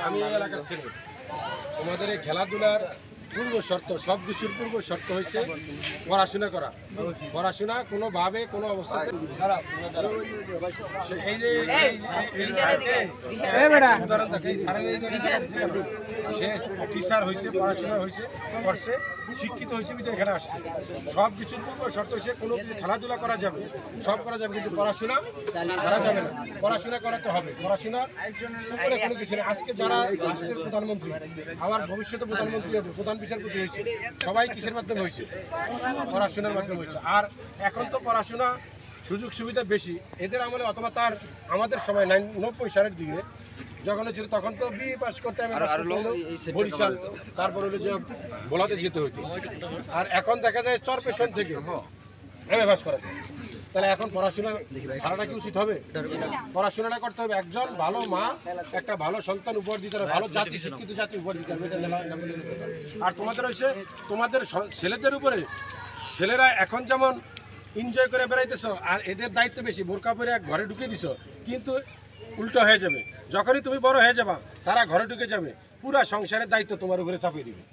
আমি এই এলাকার ছেলে। তোমাদের এই খেলাধুলার পূর্ব শর্ত, সব কিছুর পূর্ব শর্ত হয়েছে পড়াশোনা করা। পড়াশোনা কোনোভাবে কোনো অবস্থাতে এই যে উদাহরণ দেখে সে টিচার হয়েছে, পড়াশোনা হয়েছে, করছে, শিক্ষিত হয়েছে, বিধে এখানে আসছে। সব কিছুর পূর্ব শর্ত হয়েছে কোনো কিছু খেলাধুলা করা যাবে, সব করা যাবে, কিন্তু পড়াশোনা ছাড়া যাবে না। পড়াশোনা করাতে হবে। পড়াশোনার উপরে কোনো কিছু নেই। আজকে যারা রাষ্ট্রের প্রধানমন্ত্রী, আবার ভবিষ্যতে প্রধানমন্ত্রী হবে, প্রধান বিচারপতি হয়েছে, সবাই কিসের মাধ্যমে হয়েছে? পড়াশোনার মাধ্যমে হয়েছে। আর এখন তো পড়াশোনা সুযোগ সুবিধা বেশি এদের আমলে, অথবা তার আমাদের সময় 90 সালের দিকে যখন ছিল তখন তো বিএ পাস করতে হবে বরিশাল, তারপর হলো যে ভোলাতে যেতে হতো। আর এখন দেখা যায় চরপেশন থেকে এমএ পাস করাতে। তাহলে এখন পড়াশোনা ছাড়াটা কি উচিত হবে? পড়াশোনাটা করতে হবে। একজন ভালো মা একটা ভালো সন্তান উপহার দিতে হবে, ভালো জাতি, শিক্ষিত জাতি উপহার দিতে হবে। আর তোমাদের হয়েছে তোমাদের ছেলেদের উপরে, ছেলেরা এখন যেমন এনজয় করে বেড়াইতেছ, আর এদের দায়িত্ব বেশি। বোরকা পরে ঘরে ঢুকে দিছ, কিন্তু উল্টো হয়ে যাবে। যখনই তুমি বড় হয়ে যাবা, তারা ঘরে ঢুকে যাবে, পুরা সংসারের দায়িত্ব তোমার উপরে চাপিয়ে দিবে।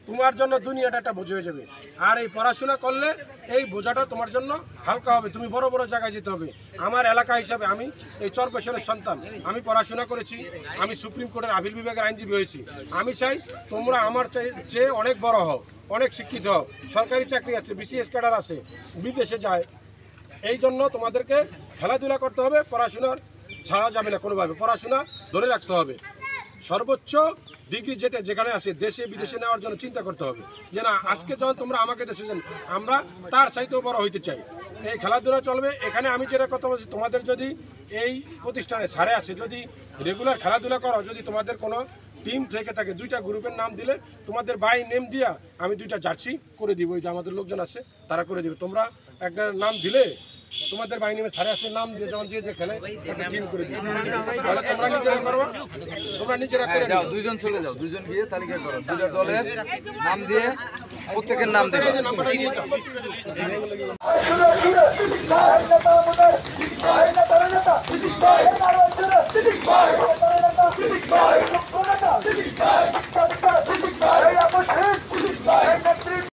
তোমার জন্য দুনিয়াটা একটা বোঝা হয়ে যাবে। আর এই পড়াশোনা করলে এই বোঝাটা তোমার জন্য হালকা হবে। তুমি বড় বড় জায়গায় যেতে হবে। আমার এলাকা হিসাবে আমি এই চরপেশনের সন্তান, আমি পড়াশোনা করেছি, আমি সুপ্রিম কোর্টের আপিল বিভাগের আইনজীবী হয়েছি। আমি চাই তোমরা আমার চেয়ে অনেক বড় হও, অনেক শিক্ষিত হও, সরকারি চাকরি আছে, বিসিএস ক্যাডার আছে, বিদেশে যায়। এই জন্য তোমাদেরকে খেলাধুলা করতে হবে, পড়াশোনার ছাড়া যাবে না কোনোভাবে। পড়াশোনা ধরে রাখতে হবে। সর্বোচ্চ ডিগ্রি যেখানে আছে দেশে বিদেশে নেওয়ার জন্য চিন্তা করতে হবে, যে না আজকে যখন তোমরা আমাকে দেশে যান, আমরা তার চাইতেও বড় হইতে চাই। এই খেলাধুলা চলবে। এখানে আমি যেটা কথা বলছি, তোমাদের যদি এই প্রতিষ্ঠানে ছাড়ে আসে, যদি রেগুলার খেলাধুলা করো, যদি তোমাদের কোনো টিম থেকে থাকে, 2টা গ্রুপের নাম দিলে তোমাদের বাই নেম দিয়া আমি 2টা জার্সি করে দিব। এই যে আমাদের লোকজন আছে তারা করে দিবে। তোমরা একটা নাম দিলে তোমাদের বাহিনী ছাড়ে আসে, নাম দিয়ে যেমন যে খেলে একটা টিম করে দিবে। তাহলে তোমরা নিজেরা করো, তোমরা নিজেরা করে যাও, 2জন চলে যাও, 2জন গিয়ে তালিকা করো, 2টা দলের নাম দিয়ে প্রত্যেকের নাম দেবে। নাম্বারটা নিয়ে যাও।